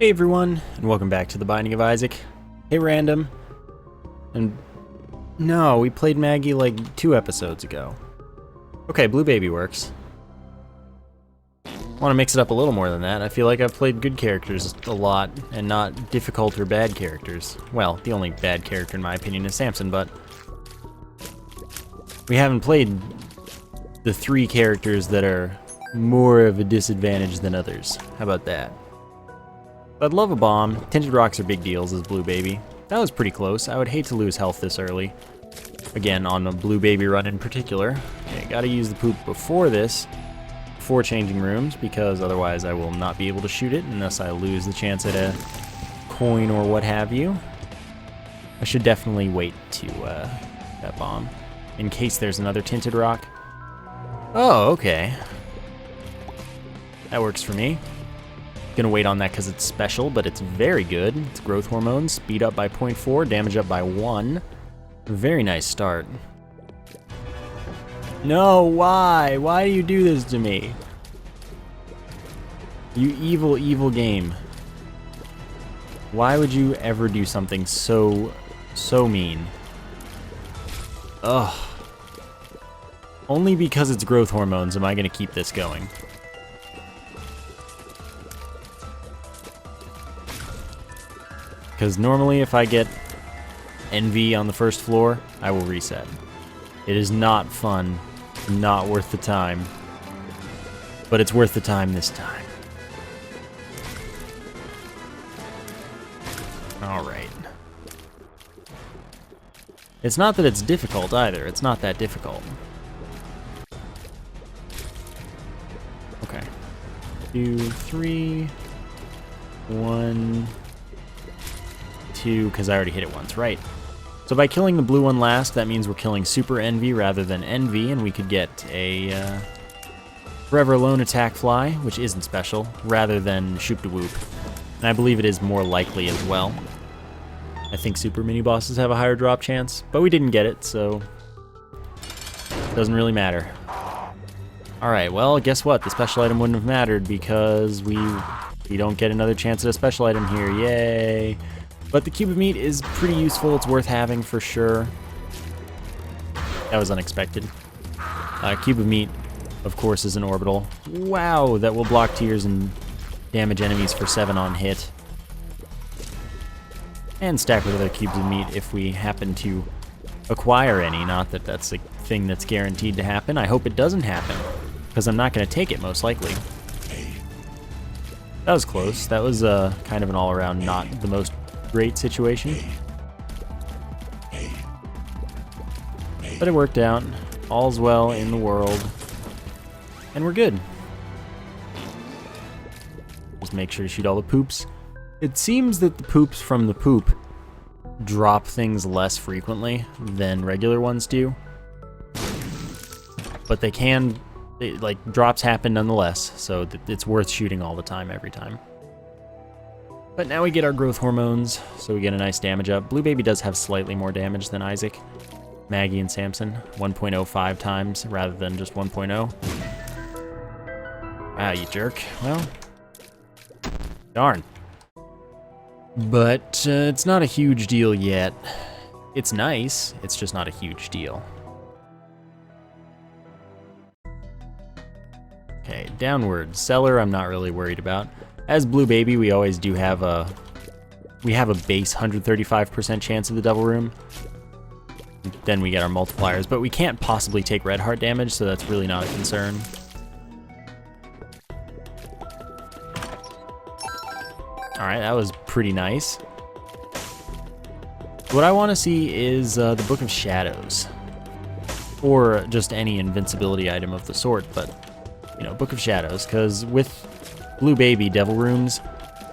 Hey everyone, and welcome back to The Binding of Isaac. Hey random. And no, we played Maggie like 2 episodes ago. Okay, Blue Baby works. I want to mix it up a little more than that. I feel like I've played good characters a lot, and not difficult or bad characters. Well, the only bad character in my opinion is Samson, but we haven't played the 3 characters that are more of a disadvantage than others. How about that? I'd love a bomb. Tinted rocks are big deals as Blue Baby. That was pretty close. I would hate to lose health this early. Again, on a Blue Baby run in particular. Okay, gotta use the poop before this, before changing rooms, because otherwise I will not be able to shoot it unless I lose the chance at a coin or what have you. I should definitely wait to that bomb, in case there's another tinted rock. Oh, okay. That works for me. Gonna wait on that because it's special, but it's very good. It's growth hormones, speed up by 0.4, damage up by 1. Very nice start. No, why? Why do you do this to me? You evil, evil game. Why would you ever do something so mean? Ugh. Only because it's growth hormones am I gonna keep this going. Because normally if I get envy on the first floor, I will reset. It is not fun, not worth the time, but it's worth the time this time. Alright. It's not that it's difficult either, it's not that difficult. Okay. 2, 3, 1... 2, because I already hit it once, right. So by killing the blue one last, that means we're killing Super Envy rather than Envy, and we could get a Forever Alone attack fly, which isn't special, rather than Shoop de Whoop. And I believe it is more likely as well. I think super mini bosses have a higher drop chance, but we didn't get it, so it doesn't really matter. Alright, well, guess what? The special item wouldn't have mattered because we don't get another chance at a special item here. Yay! But the cube of meat is pretty useful. It's worth having for sure. That was unexpected. Cube of meat, of course, is an orbital. Wow, that will block tears and damage enemies for 7 on hit. And stack with other cubes of meat if we happen to acquire any. Not that that's a thing that's guaranteed to happen. I hope it doesn't happen, because I'm not going to take it, most likely. That was close. That was kind of an all-around not the most great situation. But it worked out. All's well in the world. And we're good. Just make sure to shoot all the poops. It seems that the poops from the poop drop things less frequently than regular ones do. But they can, like, drops happen nonetheless, so it's worth shooting all the time, every time. But now we get our growth hormones, so we get a nice damage up. Blue Baby does have slightly more damage than Isaac, Maggie, and Samson. 1.05 times rather than just 1.0. Wow, you jerk. Well, darn. But it's not a huge deal yet. It's nice, it's just not a huge deal. Okay, downward. Cellar, I'm not really worried about. As Blue Baby, we always do have a base 135% chance of the double room. Then we get our multipliers, but we can't possibly take red heart damage, so that's really not a concern. Alright, that was pretty nice. What I want to see is the Book of Shadows. Or just any invincibility item of the sort, but, you know, Book of Shadows, because with Blue Baby, Devil Rooms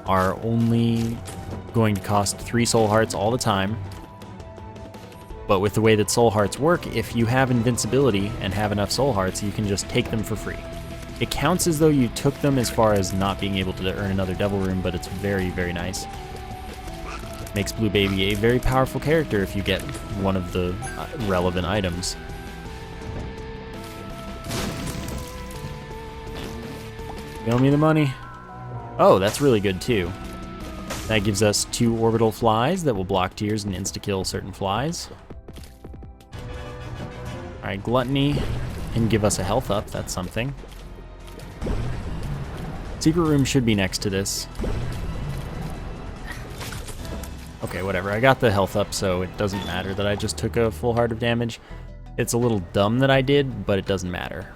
are only going to cost 3 soul hearts all the time. But with the way that soul hearts work, if you have invincibility and have enough soul hearts, you can just take them for free. It counts as though you took them as far as not being able to earn another Devil Room, but it's very, very nice. Makes Blue Baby a very powerful character if you get one of the relevant items. Show me the money. Oh, that's really good too. That gives us 2 orbital flies that will block tiers and insta-kill certain flies. Alright, Gluttony can give us a health up, that's something. Secret room should be next to this. Okay, whatever, I got the health up, so it doesn't matter that I just took a full heart of damage. It's a little dumb that I did, but it doesn't matter.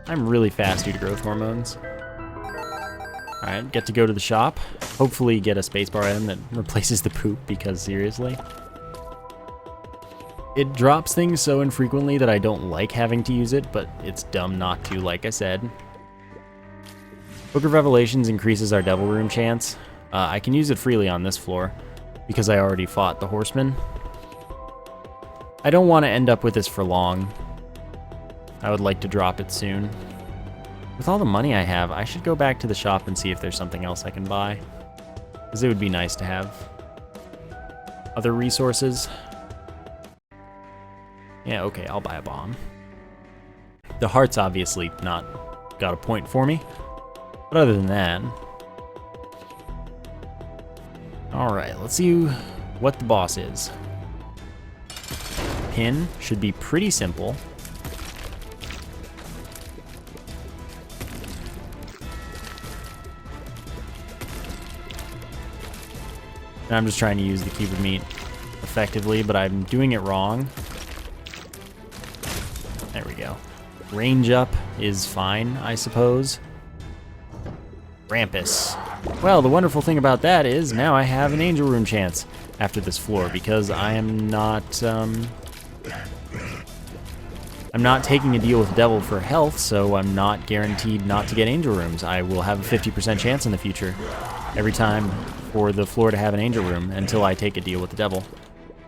I'm really fast due to growth hormones. Alright, get to go to the shop. Hopefully get a spacebar item that replaces the poop, because seriously. It drops things so infrequently that I don't like having to use it, but it's dumb not to, like I said. Book of Revelations increases our Devil Room chance. I can use it freely on this floor, because I already fought the Horseman. I don't want to end up with this for long. I would like to drop it soon. With all the money I have, I should go back to the shop and see if there's something else I can buy. Because it would be nice to have other resources. Yeah, okay, I'll buy a bomb. The heart's obviously not got a point for me. But other than that... Alright, let's see what the boss is. Pin should be pretty simple. And I'm just trying to use the cube of meat effectively, but I'm doing it wrong. There we go. Range up is fine, I suppose. Rampus. Well, the wonderful thing about that is now I have an angel room chance after this floor, because I am not, I'm not taking a deal with the devil for health, so I'm not guaranteed not to get angel rooms. I will have a 50% chance in the future every time for the floor to have an angel room until I take a deal with the devil.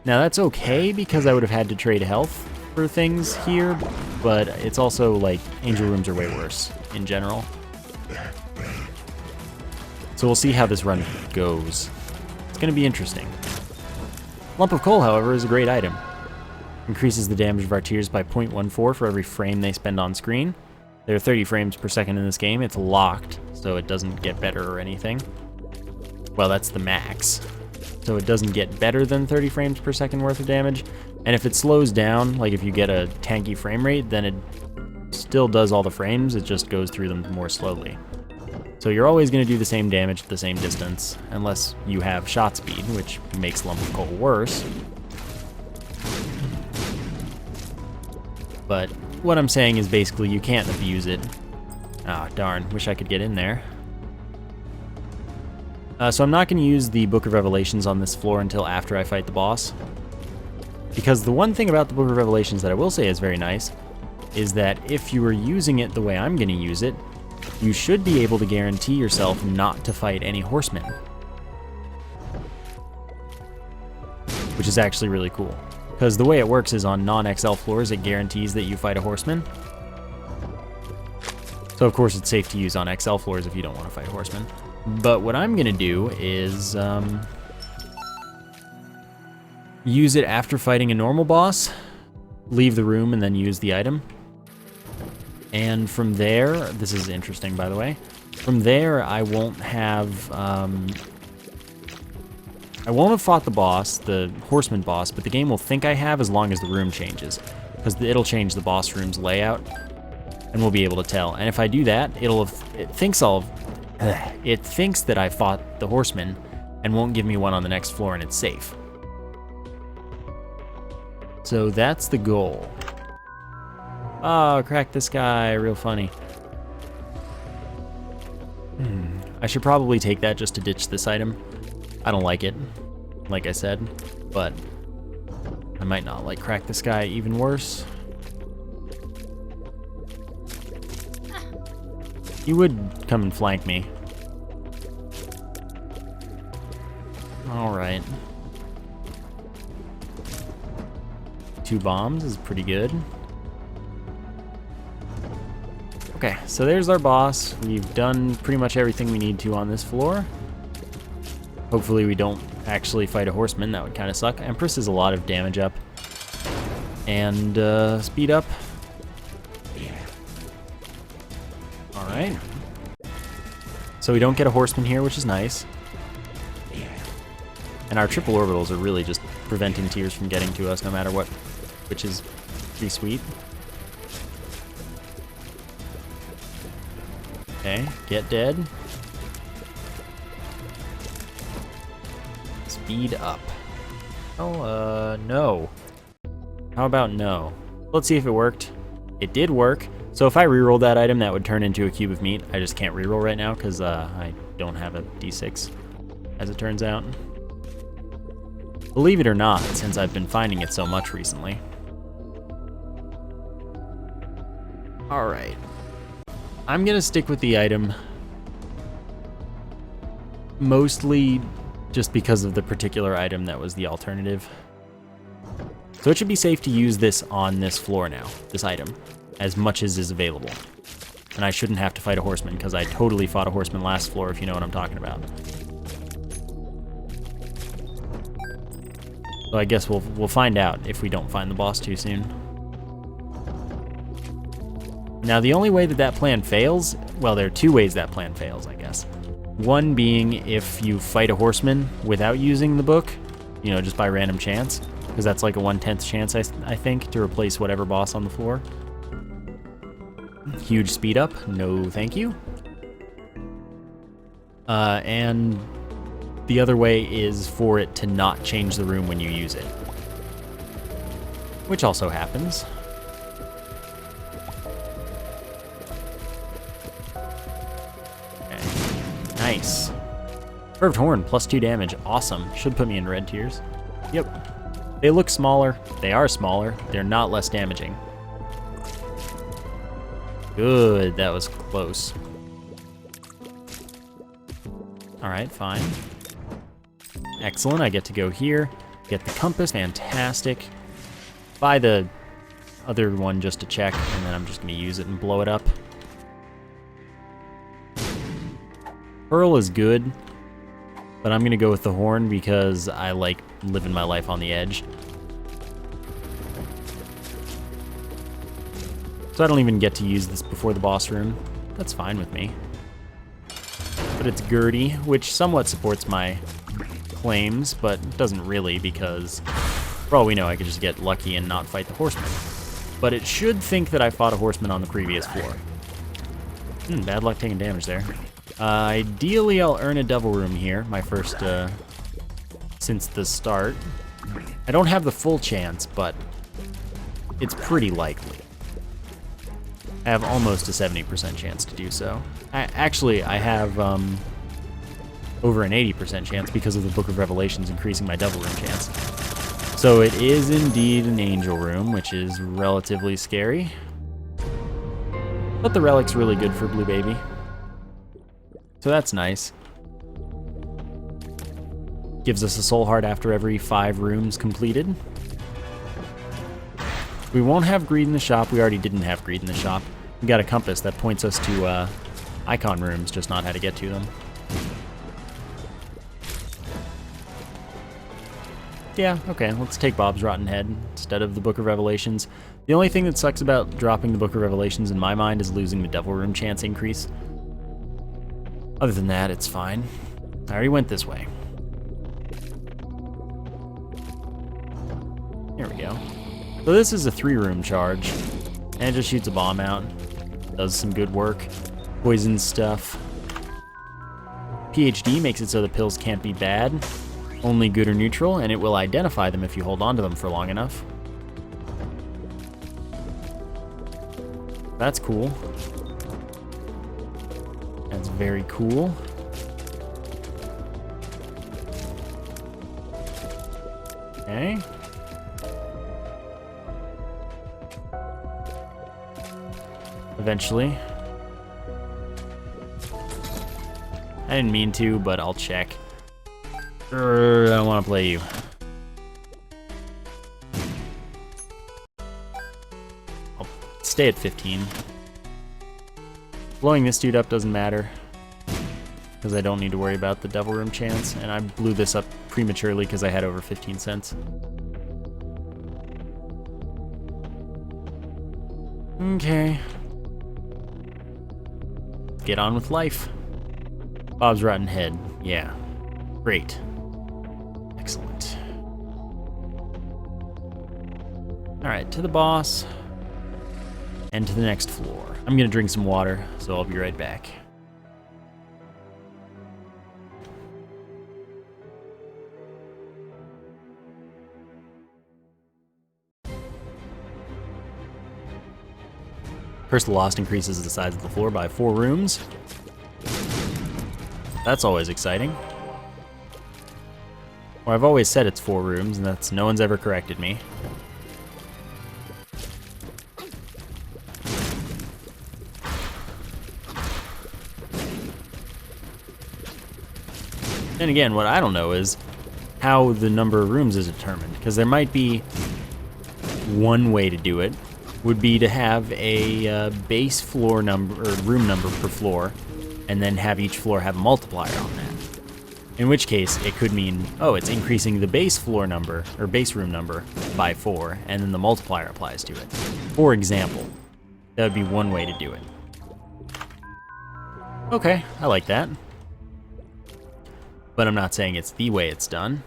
Now that's okay because I would have had to trade health for things here, but it's also like angel rooms are way worse in general. So we'll see how this run goes. It's going to be interesting. Lump of Coal, however, is a great item. Increases the damage of our tiers by 0.14 for every frame they spend on screen. There are 30 frames per second in this game. It's locked, so it doesn't get better or anything. Well, that's the max. So it doesn't get better than 30 frames per second worth of damage. And if it slows down, like if you get a tanky frame rate, then it still does all the frames, it just goes through them more slowly. So you're always going to do the same damage at the same distance, unless you have shot speed, which makes Lump of Coal worse. But what I'm saying is basically you can't abuse it. Ah, darn, wish I could get in there. So I'm not going to use the Book of Revelations on this floor until after I fight the boss. Because the one thing about the Book of Revelations that I will say is very nice is that if you were using it the way I'm going to use it, you should be able to guarantee yourself not to fight any horsemen. Which is actually really cool. Because the way it works is on non-XL floors, it guarantees that you fight a horseman. So of course it's safe to use on XL floors if you don't want to fight horsemen. But what I'm going to do is use it after fighting a normal boss, leave the room, and then use the item. And from there, this is interesting by the way, from there I won't have fought the boss, the horseman boss, but the game will think I have as long as the room changes. Because it'll change the boss room's layout, and we'll be able to tell. And if I do that, it thinks that I fought the horseman, and won't give me one on the next floor, and it's safe. So that's the goal. Oh, crack this guy, real funny. I should probably take that just to ditch this item. I don't like it, like I said, but I might not like crack this guy even worse. He would come and flank me. Alright. 2 bombs is pretty good. Okay, so there's our boss. We've done pretty much everything we need to on this floor. Hopefully we don't actually fight a horseman, that would kind of suck. Empress is a lot of damage up. And speed up. So we don't get a horseman here, which is nice. And our triple orbitals are really just preventing tears from getting to us no matter what, which is pretty sweet. Okay, get dead. Speed up. Oh, no. How about no? Let's see if it worked. It did work. So if I reroll that item, that would turn into a cube of meat. I just can't reroll right now because I don't have a d6, as it turns out. Believe it or not, since I've been finding it so much recently. Alright. I'm gonna stick with the item mostly just because of the particular item that was the alternative. So it should be safe to use this on this floor now, this item, as much as is available. And I shouldn't have to fight a horseman, because I totally fought a horseman last floor, if you know what I'm talking about. So I guess we'll find out if we don't find the boss too soon. Now the only way that plan fails, well, there are two ways that plan fails, I guess. One being if you fight a horseman without using the book, you know, just by random chance, because that's like a 1/10 chance, I think, to replace whatever boss on the floor. Huge speed up, no thank you. And the other way is for it to not change the room when you use it, which also happens. Okay. Nice. Curved horn, +2 damage, awesome. Should put me in red tiers. Yep. They look smaller, they are smaller, they're not less damaging. Good, that was close. Alright, fine. Excellent, I get to go here, get the compass, fantastic. Buy the other one just to check, and then I'm just gonna use it and blow it up. Pearl is good, but I'm gonna go with the horn because I like living my life on the edge. So I don't even get to use this before the boss room. That's fine with me. But it's Gertie, which somewhat supports my claims, but doesn't really because, for all we know, I could just get lucky and not fight the horseman. But it should think that I fought a horseman on the previous floor. Bad luck taking damage there. Ideally, I'll earn a devil room here, my first, since the start. I don't have the full chance, but it's pretty likely. I have almost a 70% chance to do so. Actually, I have over an 80% chance because of the Book of Revelations increasing my devil room chance. So it is indeed an angel room, which is relatively scary. But the relic's really good for Blue Baby. So that's nice. Gives us a soul heart after every 5 rooms completed. We won't have greed in the shop. We already didn't have greed in the shop. We got a compass that points us to icon rooms, just not how to get to them. Yeah, okay, let's take Bob's Rotten Head instead of the Book of Revelations. The only thing that sucks about dropping the Book of Revelations in my mind is losing the devil room chance increase. Other than that, it's fine. I already went this way. There we go. So this is a 3-room charge, and it just shoots a bomb out. Does some good work. Poison stuff. PhD makes it so the pills can't be bad. Only good or neutral, and it will identify them if you hold on to them for long enough. That's cool. That's very cool. Okay. Eventually. I didn't mean to, but I'll check. I don't want to play you. I'll stay at 15. Blowing this dude up doesn't matter, because I don't need to worry about the devil room chance, and I blew this up prematurely because I had over 15 cents. Okay. Get on with life. Bob's Rotten Head. Yeah. Great. Excellent. Alright, to the boss. And to the next floor. I'm gonna drink some water, so I'll be right back. Curse of the Lost increases the size of the floor by 4 rooms. That's always exciting. Well, I've always said it's 4 rooms, and that's no one's ever corrected me. And again, what I don't know is how the number of rooms is determined, because there might be one way to do it, would be to have a base floor number, or room number per floor, and then have each floor have a multiplier on that. In which case, it could mean, oh, it's increasing the base floor number, or base room number, by 4, and then the multiplier applies to it. For example, that would be one way to do it. Okay, I like that. But I'm not saying it's the way it's done.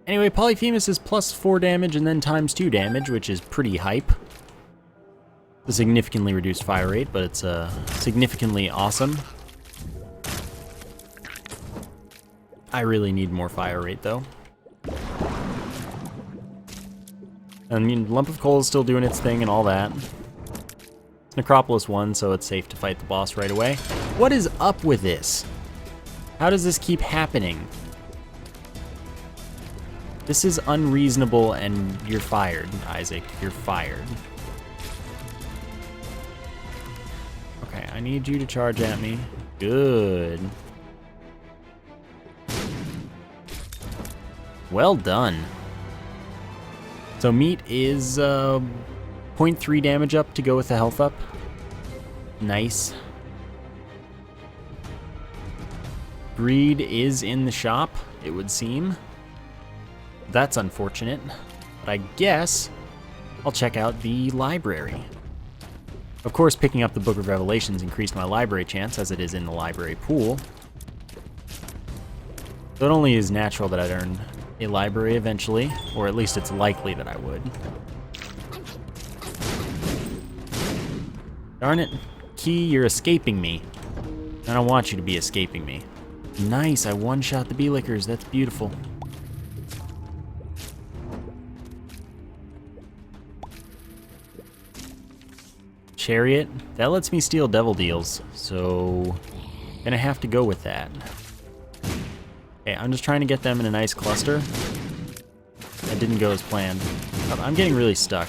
Anyway, Polyphemus is plus 4 damage and then times 2 damage, which is pretty hype. It's a significantly reduced fire rate, but it's significantly awesome. I really need more fire rate, though. I mean, Lump of Coal is still doing its thing and all that. It's Necropolis 1, so it's safe to fight the boss right away. What is up with this? How does this keep happening? This is unreasonable, and you're fired, Isaac. You're fired. Okay, I need you to charge at me. Good. Well done. So meat is 0.3 damage up to go with the health up. Nice. Greed is in the shop, it would seem. That's unfortunate, but I guess I'll check out the library. Of course, picking up the Book of Revelations increased my library chance, as it is in the library pool. So it only is natural that I'd earn a library eventually, or at least it's likely that I would. Darn it. Key, you're escaping me. I don't want you to be escaping me. Nice, I one-shot the bee-lickers. That's beautiful. Chariot, that lets me steal devil deals, so gonna have to go with that. Okay, I'm just trying to get them in a nice cluster. That didn't go as planned. I'm getting really stuck.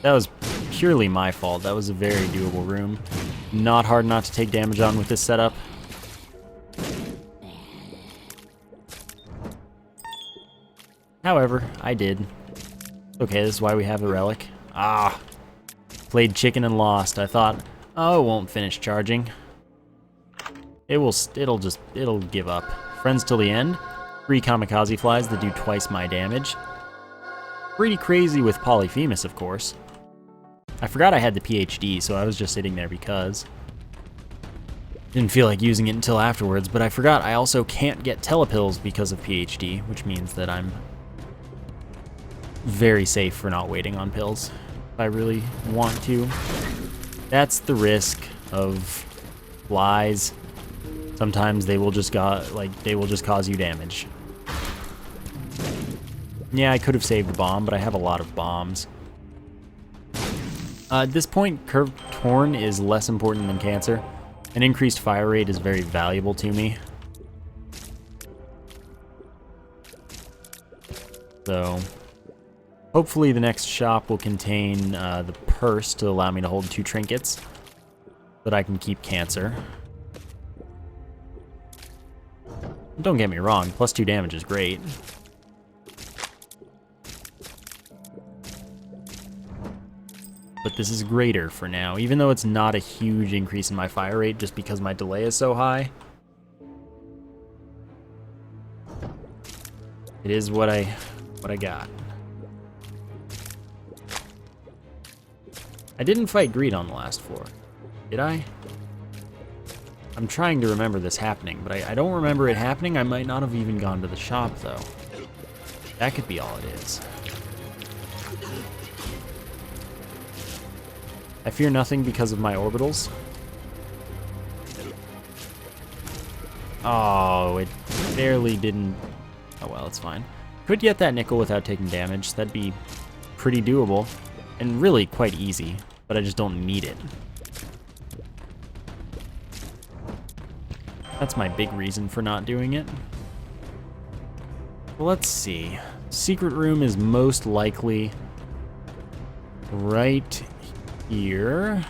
That was purely my fault. That was a very doable room. Not hard not to take damage on with this setup. However, I did. Okay, this is why we have the relic. Ah! Played chicken and lost. I thought, oh, it won't finish charging. It'll give up. Friends till the end. 3 kamikaze flies that do twice my damage. Pretty crazy with Polyphemus, of course. I forgot I had the PhD, so I was just sitting there because. Didn't feel like using it until afterwards, but I forgot I also can't get telepills because of PhD, which means that I'm very safe for not waiting on pills. If I really want to. That's the risk of flies. Sometimes they will just cause you damage. Yeah, I could have saved a bomb, but I have a lot of bombs. At this point, Curved Torn is less important than Cancer. An increased fire rate is very valuable to me. So, hopefully the next shop will contain the purse to allow me to hold 2 trinkets, so that I can keep Cancer. Don't get me wrong, plus 2 damage is great. But this is greater for now, even though it's not a huge increase in my fire rate just because my delay is so high. It is what I got. I didn't fight Greed on the last floor, did I? I'm trying to remember this happening, but I don't remember it happening. I might not have even gone to the shop, though. That could be all it is. I fear nothing because of my orbitals. Oh, it barely didn't... Oh well, it's fine. Could get that nickel without taking damage. That'd be pretty doable. And really quite easy, but I just don't need it. That's my big reason for not doing it. Well, let's see. Secret room is most likely right here.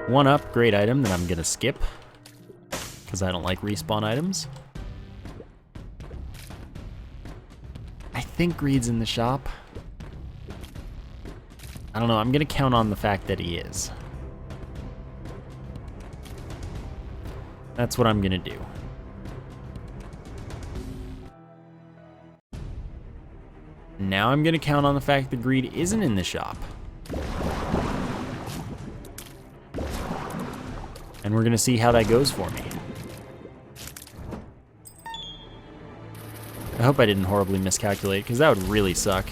One upgrade item that I'm gonna skip because I don't like respawn items. I think Greed's in the shop. I don't know, I'm gonna count on the fact that he is. That's what I'm gonna do. Now I'm gonna count on the fact that Greed isn't in the shop. And we're gonna see how that goes for me. I hope I didn't horribly miscalculate, because that would really suck.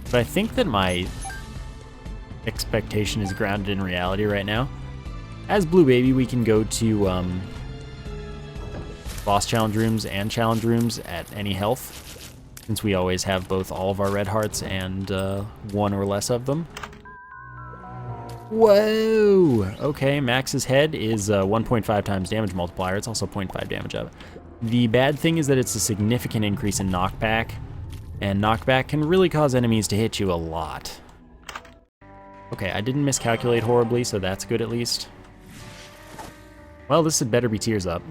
But I think that my expectation is grounded in reality right now. As Blue Baby, we can go to boss challenge rooms and challenge rooms at any health, since we always have both all of our red hearts and one or less of them. Whoa! Okay, Max's head is 1.5 times damage multiplier. It's also 0.5 damage up. The bad thing is that it's a significant increase in knockback, and knockback can really cause enemies to hit you a lot. Okay, I didn't miscalculate horribly, so that's good at least. Well, this had better be Tears Up.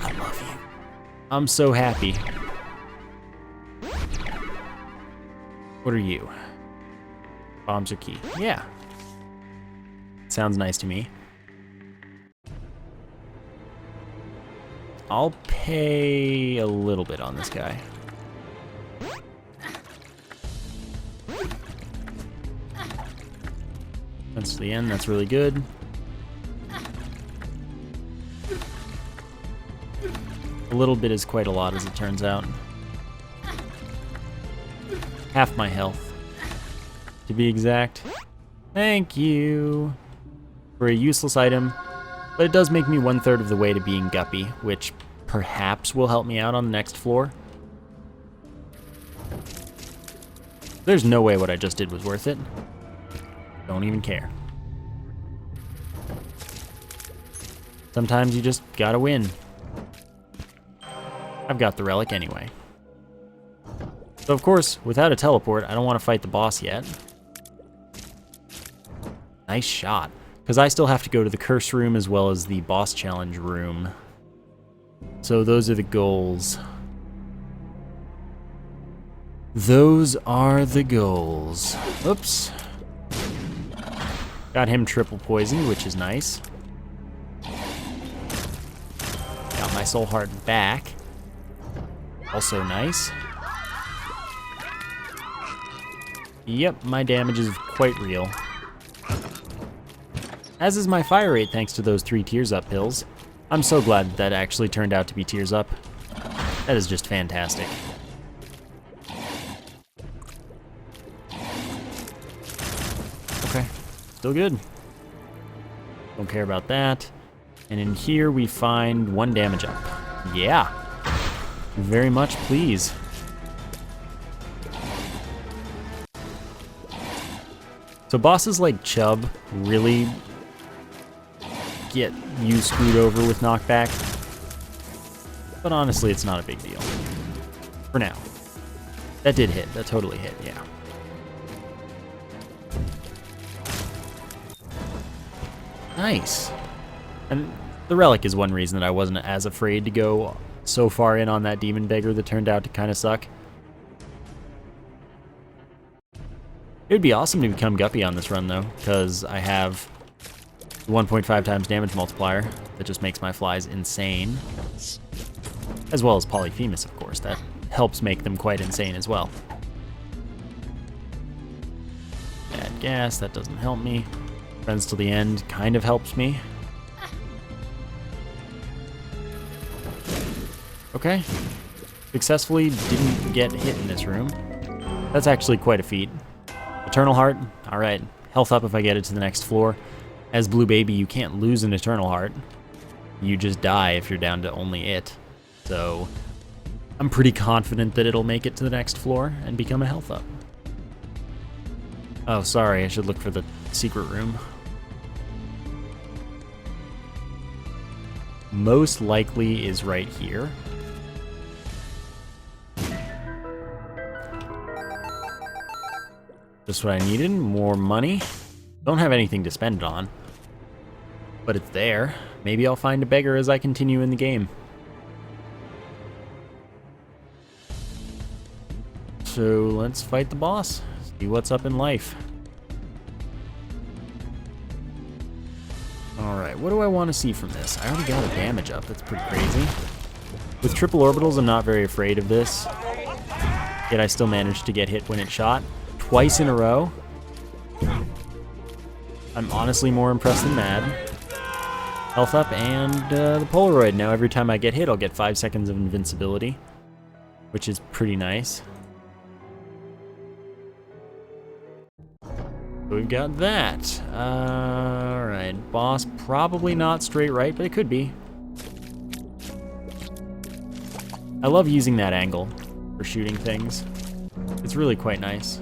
I love you. I'm so happy. What are you? Bombs are key. Yeah. Sounds nice to me. I'll pay a little bit on this guy. That's to the end, that's really good. A little bit is quite a lot, as it turns out. Half my health, to be exact. Thank you for a useless item, but it does make me 1/3 of the way to being Guppy, which perhaps will help me out on the next floor. There's no way what I just did was worth it. Don't even care. Sometimes you just gotta win. I've got the relic anyway. So of course, without a teleport, I don't want to fight the boss yet. Nice shot. Because I still have to go to the curse room as well as the boss challenge room. So those are the goals. Those are the goals. Oops. Got him triple poisoned, which is nice. Got my soul heart back. Also nice. Yep, my damage is quite real. As is my fire rate thanks to those 3 Tears Up pills. I'm so glad that actually turned out to be Tears Up. That is just fantastic. Okay, still good. Don't care about that. And in here we find 1 damage up. Yeah. Very much please. So bosses like Chubb really get you screwed over with knockback. But honestly, it's not a big deal. For now. That did hit. That totally hit, yeah. Nice. And the relic is one reason that I wasn't as afraid to go so far in on that demon beggar that turned out to kind of suck. It would be awesome to become Guppy on this run, though, because I have 1.5 times damage multiplier that just makes my flies insane. As well as Polyphemus, of course. That helps make them quite insane as well. Add gas, that doesn't help me. Friends till the end kind of helps me. Okay. Successfully didn't get hit in this room. That's actually quite a feat. Eternal Heart, alright. Health up if I get it to the next floor. As Blue Baby, you can't lose an Eternal Heart. You just die if you're down to only it. So, I'm pretty confident that it'll make it to the next floor and become a health up. Oh, sorry, I should look for the secret room. Most likely is right here. Just what I needed, more money. Don't have anything to spend it on, but it's there. Maybe I'll find a beggar as I continue in the game. So let's fight the boss, see what's up in life. Alright, what do I want to see from this? I already got a damage up, that's pretty crazy. With triple orbitals, I'm not very afraid of this, yet I still managed to get hit when it shot. Twice in a row. I'm honestly more impressed than mad. Health up and the Polaroid. Now every time I get hit, I'll get 5 seconds of invincibility, which is pretty nice. So we've got that. Alright, boss probably not straight right, but it could be. I love using that angle for shooting things. It's really quite nice.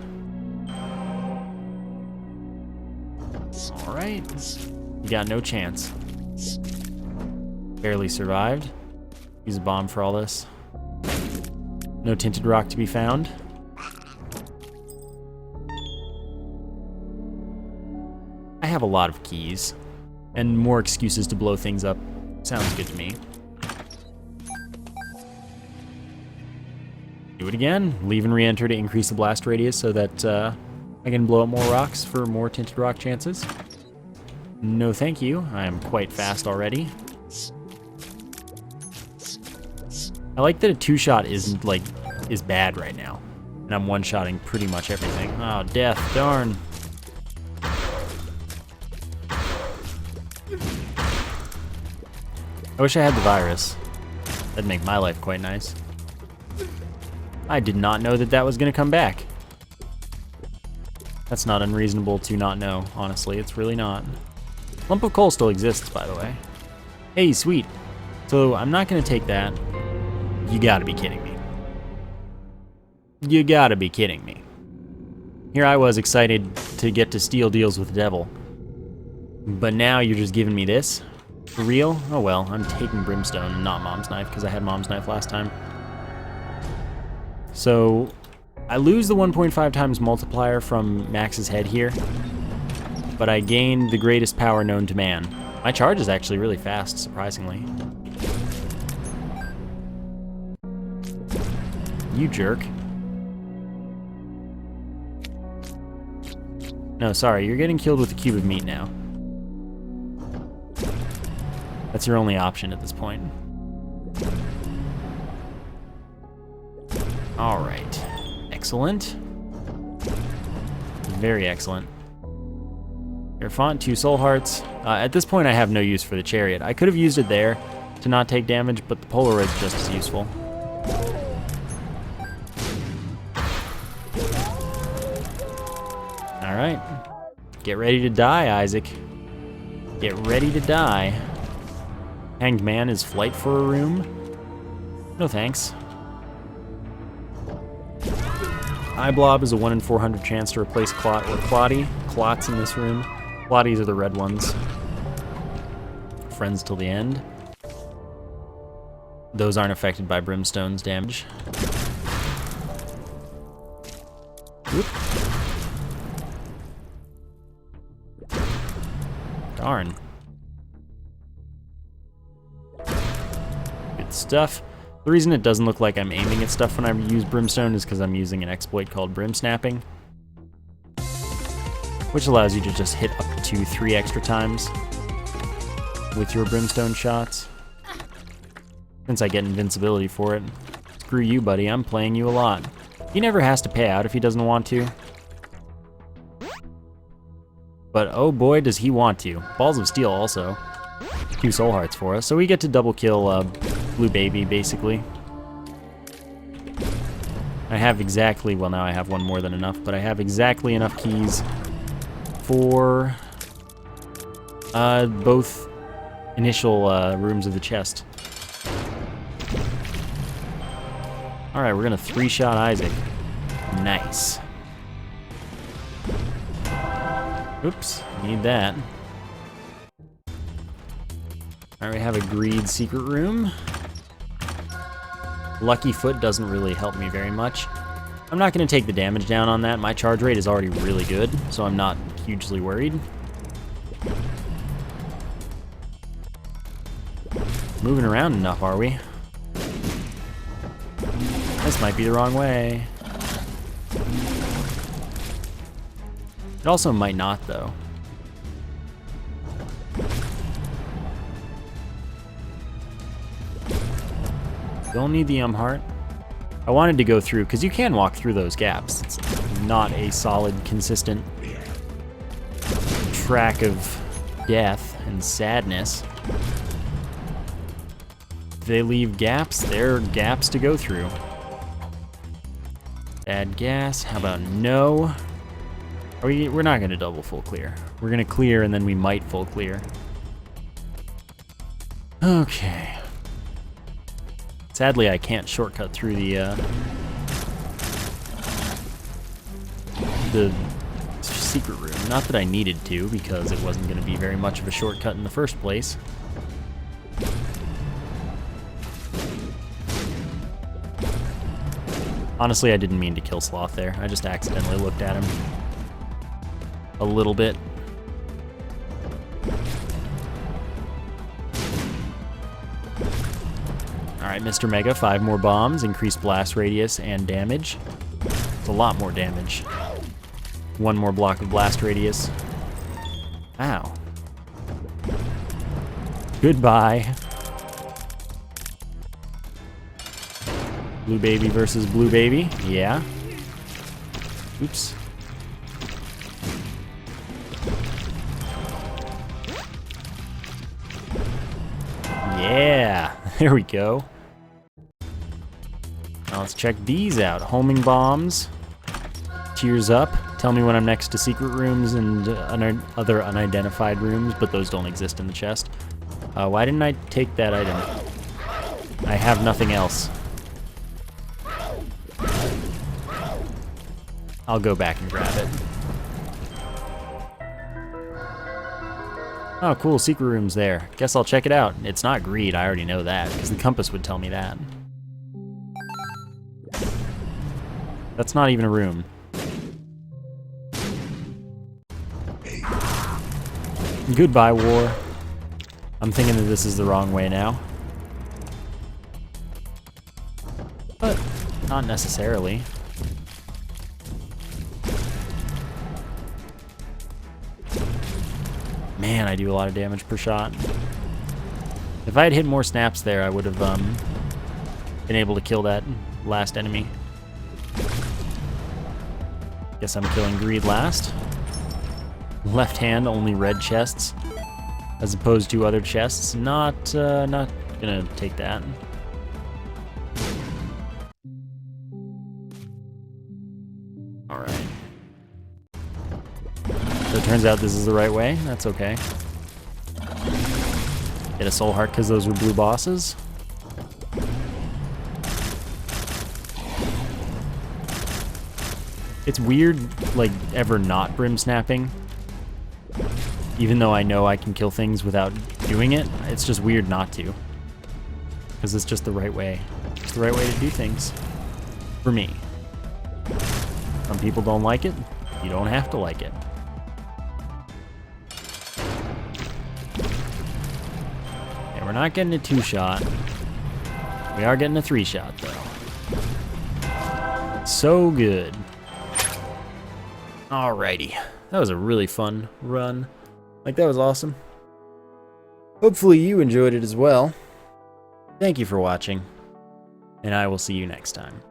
Alright, you got no chance. Barely survived. Use a bomb for all this. No tinted rock to be found. I have a lot of keys, and more excuses to blow things up. Sounds good to me. Do it again. Leave and re-enter to increase the blast radius so that I can blow up more rocks for more tinted rock chances. No thank you. I am quite fast already. I like that a two-shot is bad right now. And I'm one-shotting pretty much everything. Oh, death. Darn. I wish I had the virus. That'd make my life quite nice. I did not know that that was going to come back. That's not unreasonable to not know, honestly. It's really not. Lump of coal still exists, by the way. Hey, sweet. So I'm not going to take that. You gotta be kidding me. You gotta be kidding me. Here I was excited to get to steal deals with the devil. But now you're just giving me this? For real? Oh well, I'm taking brimstone and not mom's knife because I had mom's knife last time. So I lose the 1.5 times multiplier from Max's head here, but I gained the greatest power known to man. My charge is actually really fast, surprisingly. You jerk. No, sorry, you're getting killed with a cube of meat now. That's your only option at this point. Alright. Excellent. Very excellent. Your font, 2 soul hearts. At this point, I have no use for the chariot. I could have used it there to not take damage, but the Polaroid's just as useful. Alright. Get ready to die, Isaac. Get ready to die. Hanged Man is flight for a room? No thanks. Eye Blob is a 1 in 400 chance to replace Clot or Clotty. Clots in this room. Clotties are the red ones. Friends till the end. Those aren't affected by Brimstone's damage. Whoop. Darn. Good stuff. The reason it doesn't look like I'm aiming at stuff when I use Brimstone is because I'm using an exploit called Brim Snapping, which allows you to just hit up to 3 extra times with your Brimstone shots. Since I get invincibility for it, it's screw you, buddy. I'm playing you a lot. He never has to pay out if he doesn't want to. But oh boy, does he want to. Balls of Steel also. 2 soul hearts for us. So we get to double kill Blue Baby, basically. I have exactly, well now I have one more than enough, but I have exactly enough keys for both initial rooms of the chest. Alright, we're gonna 3-shot Isaac. Nice. Oops, need that. Alright, we have a Greed secret room. Lucky Foot doesn't really help me very much. I'm not going to take the damage down on that. My charge rate is already really good, so I'm not hugely worried. Moving around enough, are we? This might be the wrong way. It also might not, though. Don't need the heart. I wanted to go through, because you can walk through those gaps. It's not a solid, consistent track of death and sadness. If they leave gaps, they're gaps to go through. Add gas, how about no? We're not gonna double full clear. We're gonna clear and then we might full clear. Okay. Sadly, I can't shortcut through the secret room. Not that I needed to, because it wasn't going to be very much of a shortcut in the first place. Honestly, I didn't mean to kill Sloth there. I just accidentally looked at him a little bit. Alright, Mr. Mega, 5 more bombs, increased blast radius and damage. It's a lot more damage. 1 more block of blast radius. Ow. Goodbye. Blue Baby versus Blue Baby. Yeah. Oops. Yeah. There we go. Now let's check these out. Homing bombs. Tears up. Tell me when I'm next to secret rooms and other unidentified rooms, but those don't exist in the chest. Why didn't I take that item? I have nothing else. I'll go back and grab it. Oh, cool, secret room's there. Guess I'll check it out. It's not greed, I already know that, because the compass would tell me that. That's not even a room. Goodbye, war. I'm thinking that this is the wrong way now. But not necessarily. Man, I do a lot of damage per shot. If I had hit more snaps there, I would have been able to kill that last enemy. Guess I'm killing greed last. Left hand, only red chests, as opposed to other chests. Not gonna take that. All right. So it turns out this is the right way. That's okay. Get a soul heart because those were blue bosses. It's weird, like, ever not brim snapping. Even though I know I can kill things without doing it, it's just weird not to. Because it's just the right way. It's the right way to do things. For me. Some people don't like it. You don't have to like it. Okay, we're not getting a 2-shot. We are getting a 3-shot, though. So good. Alrighty. That was a really fun run. Like, that was awesome. Hopefully you enjoyed it as well. Thank you for watching. and I will see you next time.